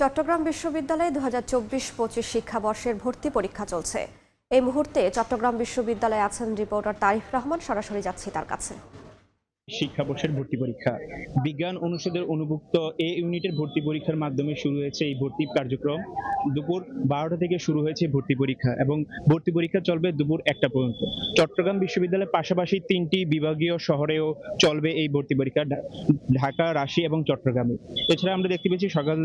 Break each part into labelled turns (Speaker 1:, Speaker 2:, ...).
Speaker 1: চট্টগ্রাম বিশ্ববিদ্যালয়ে ২০২৪-২৫ শিক্ষাবর্ষের ভর্তি পরীক্ষা চলছে। এই মুহূর্তে চট্টগ্রাম বিশ্ববিদ্যালয়ে আছেন রিপোর্টার তারিফ রহমান। সরাসরি যাচ্ছি তার কাছে।
Speaker 2: শিক্ষাবর্ষের ভর্তি পরীক্ষা বিজ্ঞান অনুষদের অনুভুক্ত এ ইউনিটের ভর্তি পরীক্ষার মাধ্যমে শুরু হয়েছে এই ভর্তি কার্যক্রম। দুপুর 12টা থেকে শুরু হয়েছে ভর্তি পরীক্ষা এবং ভর্তি পরীক্ষা চলবে দুপুর 1টা পর্যন্ত। চট্টগ্রাম বিশ্ববিদ্যালয়ের পাশাপাশি 3টি বিভাগীয় শহরেও চলবে এই ভর্তি পরীক্ষা, ঢাকা, রাজশাহী এবং চট্টগ্রামে। এছাড়া আমরা দেখতে পেয়েছি সকাল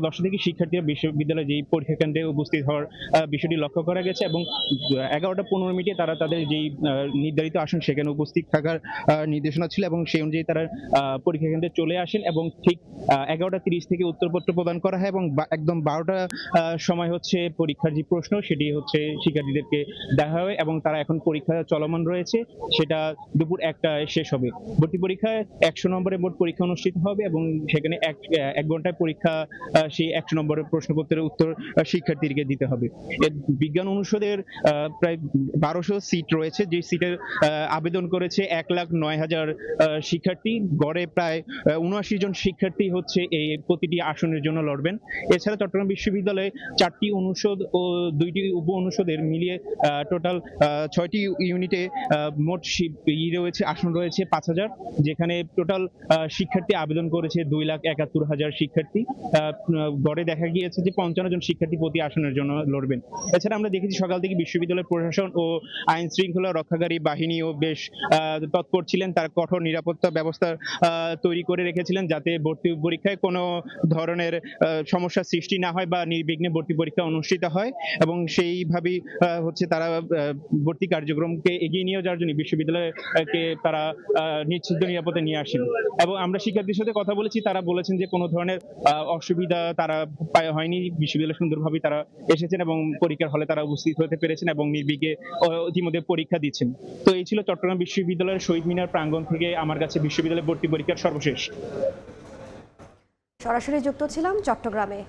Speaker 2: 10টা থেকে শিক্ষার্থীরা বিশ্ববিদ্যালয়ে যেই পরীক্ষা কেন্দ্রে উপস্থিত হওয়ার বিষয়টি লক্ষ্য করা গেছে এবং 11টা 15 মিনিটে তারা তাদের যেই নির্ধারিত আসন সেখানে উপস্থিত থাকার নির্দেশনা ছিল এবং সেই অনুযায়ী তারা পরীক্ষা কেন্দ্রে চলে আসেন এবং ঠিক 11টা 30 থেকে উত্তরপত্র প্রদান করা হয় এবং একদম 12টা সময় হচ্ছে পরীক্ষার যে প্রশ্ন সেটি হচ্ছে শিক্ষার্থীদেরকে দেখা হয় এবং তারা এখন পরীক্ষা চলমান রয়েছে, সেটা দুপুর 1টায় শেষ হবে। ভর্তি পরীক্ষায় 100 নম্বরের মোট পরীক্ষা অনুষ্ঠিত হবে এবং সেখানে এক ঘন্টায় পরীক্ষা, সেই 100 নম্বরের প্রশ্নপত্রের উত্তর শিক্ষার্থীকে দিতে হবে। বিজ্ঞান অনুষদের প্রায় 1200 সিট রয়েছে, যে সিটের আবেদন করেছে 1,09,000 শিক্ষার্থী। গড়ে প্রায় 79 জন শিক্ষার্থী হচ্ছে এই প্রতিটি আসনের জন্য লড়বেন। এছাড়া চট্টগ্রাম বিশ্ববিদ্যালয়ে 4টি অনুষদ ও 2টি উপ অনুষদের মিলিয়ে টোটাল 6টি ইউনিটে মোট রয়েছে, আসন রয়েছে 5,000, যেখানে টোটাল শিক্ষার্থী আবেদন করেছে 2,71,000 শিক্ষার্থী। গড়ে দেখা গিয়েছে যে 55 জন শিক্ষার্থী প্রতি আসনের জন্য লড়বেন। এছাড়া আমরা দেখেছি সকাল থেকে বিশ্ববিদ্যালয় প্রশাসন ও আইন শৃঙ্খলা রক্ষাকারী বাহিনীও বেশ তৎপর ছিলেন। তার কঠোর নিরাপত্তা ব্যবস্থা তৈরি করে রেখেছিলেন যাতে ভর্তি পরীক্ষায় কোনো ধরনের সমস্যার সৃষ্টি না হয় বা নির্বিঘ্নে ভর্তি পরীক্ষা অনুষ্ঠিত হয় এবং সেইভাবেই হচ্ছে তারা ভর্তি কার্যক্রমকে এগিয়ে নিয়ে যাওয়ার জন্য বিশ্ববিদ্যালয়কে তারা নিশ্চিত নিরাপদে নিয়ে আসেন। এবং আমরা শিক্ষার্থীর সাথে কথা বলেছি, তারা বলেছেন যে কোনো ধরনের অসুবিধা তারা হয়নি। বিশ্ববিদ্যালয় সুন্দরভাবে তারা এসেছেন এবং পরীক্ষার হলে তারা উপস্থিত হতে পেরেছেন এবং নির্বিঘ্নে ইতিমধ্যে পরীক্ষা দিচ্ছেন। তো এই ছিল চট্টগ্রাম বিশ্ববিদ্যালয়ের শহীদ মিনার প্রাঙ্গণ থেকে আমার কাছে বিশ্ববিদ্যালয় ভর্তি পরীক্ষার সর্বশেষ।
Speaker 1: সরাসরি যুক্ত ছিলাম চট্টগ্রামে।